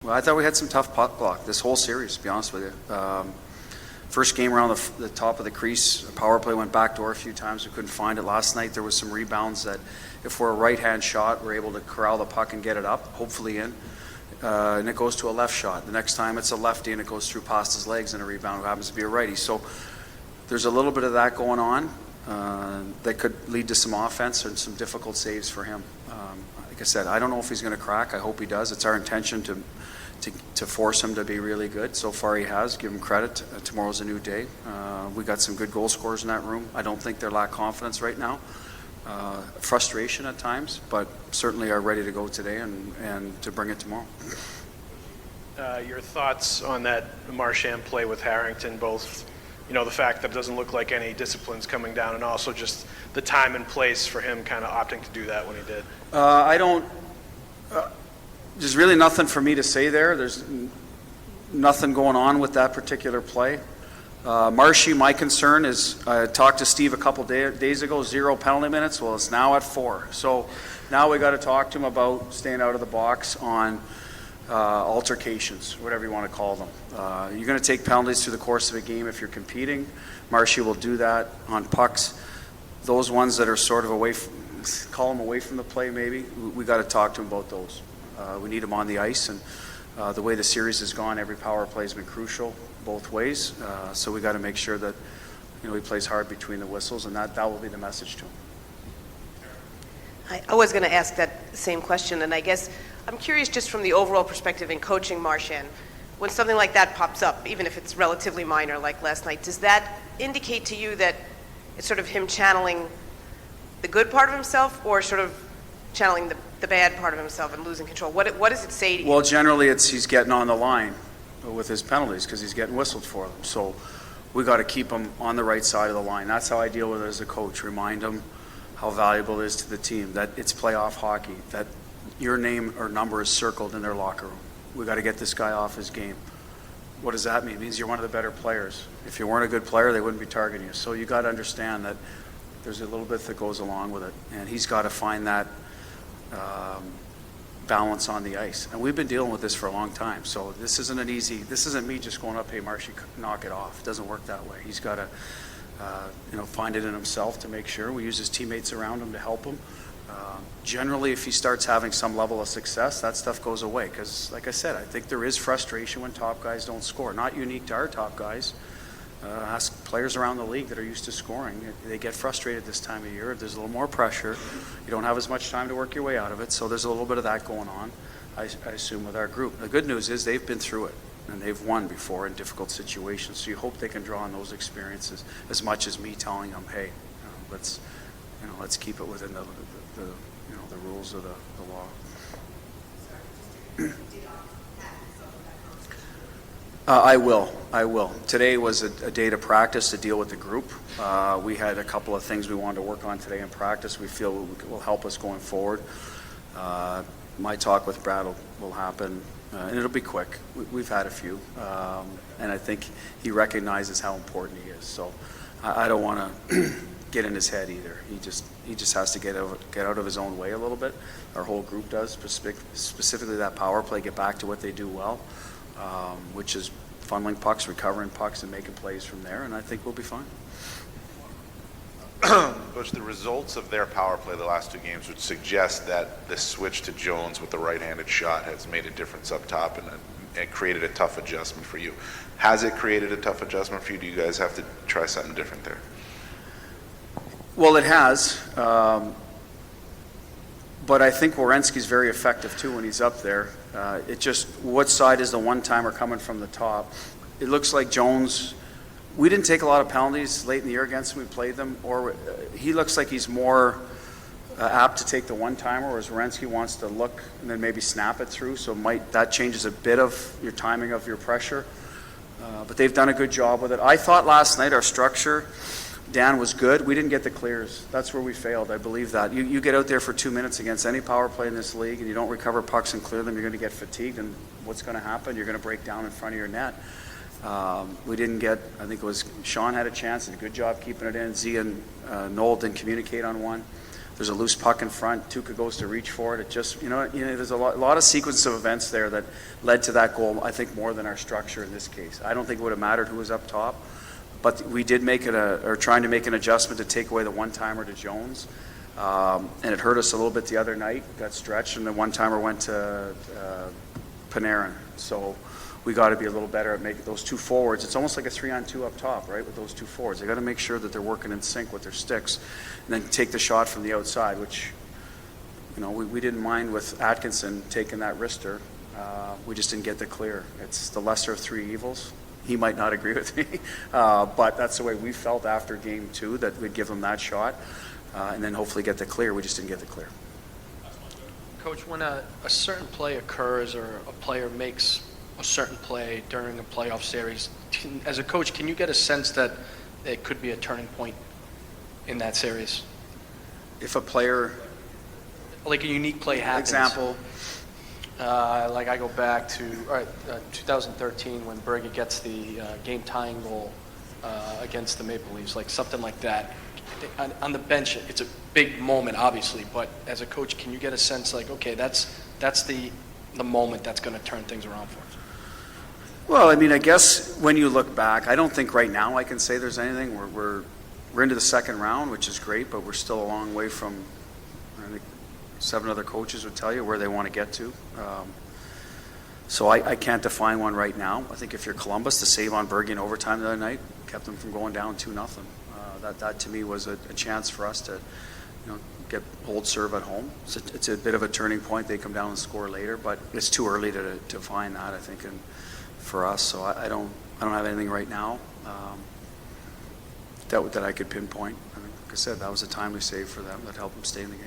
Well, I thought we had some tough puck luck this whole series, to be honest with you. First game around the top of the crease, the power play went backdoor a few times. We couldn't find it. Last night there was some rebounds that if we're a right-hand shot, we're able to corral the puck and get it up, hopefully in. And it goes to a left shot. The next time it's a lefty and it goes through past his legs and a rebound who happens to be a righty. So there's a little bit of that going on that could lead to some offense and some difficult saves for him. Like I said, I don't know if he's going to crack. I hope he does. It's our intention to force him to be really good. So far he has. Give him credit. Tomorrow's a new day. We got some good goal scorers in that room. I don't think they lack confidence right now. Frustration at times, but certainly are ready to go today and to bring it tomorrow. Your thoughts on that Marchand play with Harrington, both, the fact that it doesn't look like any discipline's coming down, and also just the time and place for him kind of opting to do that when he did? There's really nothing for me to say there. There's nothing going on with that particular play. Marshy, my concern is, I talked to Steve a couple days ago, 0 penalty minutes. Well, it's now at 4. So now we got to talk to him about staying out of the box on altercations, whatever you want to call them. You're going to take penalties through the course of a game if you're competing. Marshy will do that on pucks. Those ones that are sort of away from the play maybe, we got to talk to him about those. We need him on the ice, and the way the series has gone, every power play has been crucial both ways. So we got to make sure that he plays hard between the whistles, and that will be the message to him. I was going to ask that same question, and I guess I'm curious just from the overall perspective in coaching Marchand, when something like that pops up, even if it's relatively minor like last night, does that indicate to you that it's sort of him channeling the good part of himself, or sort of channeling the bad part of himself and losing control? What does it say to you? Well, generally he's getting on the line with his penalties because he's getting whistled for them. So we got to keep him on the right side of the line. That's how I deal with it as a coach. Remind him how valuable it is to the team, that it's playoff hockey, that your name or number is circled in their locker room. We got to get this guy off his game. What does that mean? It means you're one of the better players. If you weren't a good player, they wouldn't be targeting you. So you got to understand that there's a little bit that goes along with it, and he's got to find that balance on the ice. And we've been dealing with this for a long time. So this isn't me just going up, hey, Marshy, knock it off. It doesn't work that way. He's got to find it in himself to make sure. We use his teammates around him to help him. Generally, if he starts having some level of success, that stuff goes away. Because, like I said, I think there is frustration when top guys don't score. Not unique to our top guys. Ask players around the league that are used to scoring. They get frustrated this time of year. There's a little more pressure. You don't have as much time to work your way out of it. So there's a little bit of that going on, I assume, with our group. The good news is they've been through it, and they've won before in difficult situations. So you hope they can draw on those experiences as much as me telling them, hey, let's keep it within the rules of the law. I will. Today was a day to practice to deal with the group. We had a couple of things we wanted to work on today in practice we feel will help us going forward. My talk with Brad will happen, and it'll be quick. We've had a few, and I think he recognizes how important he is. So I don't want to get in his head either. He just has to get out of his own way a little bit. Our whole group does, specifically that power play, get back to what they do well. Which is funneling pucks, recovering pucks, and making plays from there, and I think we'll be fine. Coach, the results of their power play the last 2 games would suggest that the switch to Jones with the right-handed shot has made a difference up top, and it created a tough adjustment for you. Has it created a tough adjustment for you? Do you guys have to try something different there? Well, it has. But I think Werenski's very effective too when he's up there. What side is the one-timer coming from the top? It looks like Jones, we didn't take a lot of penalties late in the year against him. We played them. Or he looks like he's more apt to take the one-timer, whereas Werenski wants to look and then maybe snap it through. So that changes a bit of your timing of your pressure. But they've done a good job with it. I thought last night our structure, Dan, was good. We didn't get the clears. That's where we failed. I believe that. You get out there for 2 minutes against any power play in this league and you don't recover pucks and clear them, you're going to get fatigued, and what's going to happen? You're going to break down in front of your net. We didn't get, I think it was Sean had a chance, did a good job keeping it in. Z and Noel didn't communicate on one. there's a loose puck in front, Tuukka goes to reach for it, it just, there's a lot of sequence of events there that led to that goal, I think more than our structure in this case. I don't think it would have mattered who was up top, but we did make it trying to make an adjustment to take away the one-timer to Jones, and it hurt us a little bit the other night, that stretch, and the one-timer went to Panarin, so we got to be a little better at making those two forwards. It's almost like a 3-on-2 up top, right, with those two forwards. They got to make sure that they're working in sync with their sticks, and then take the shot from the outside, which, we didn't mind with Atkinson taking that wrister. We just didn't get the clear. It's the lesser of three evils. He might not agree with me, but that's the way we felt after game 2, that we'd give him that shot, and then hopefully get the clear. We just didn't get the clear. Coach, when a certain play occurs or a player makes a certain play during a playoff series, as a coach, can you get a sense that it could be a turning point in that series? If a player, Like a unique play happens. example, Like I go back to 2013 when Berge gets the game-tying goal against the Maple Leafs, like something like that. On the bench, it's a big moment, obviously, but as a coach, can you get a sense like, okay, that's the moment that's going to turn things around for us? well, I guess when you look back, I don't think right now I can say there's anything. We're into the second round, which is great, but we're still a long way from, I think 7 other coaches would tell you where they want to get to. So I can't define one right now. I think if you're Columbus, the save on Berge in overtime the other night kept them from going down 2-0. That to me was a chance for us to, get hold serve at home. It's a bit of a turning point. They come down and score later, but it's too early to find that, I think, and for us. So I don't have anything right now that I could pinpoint. Like I said, that was a timely save for them that helped them stay in the game.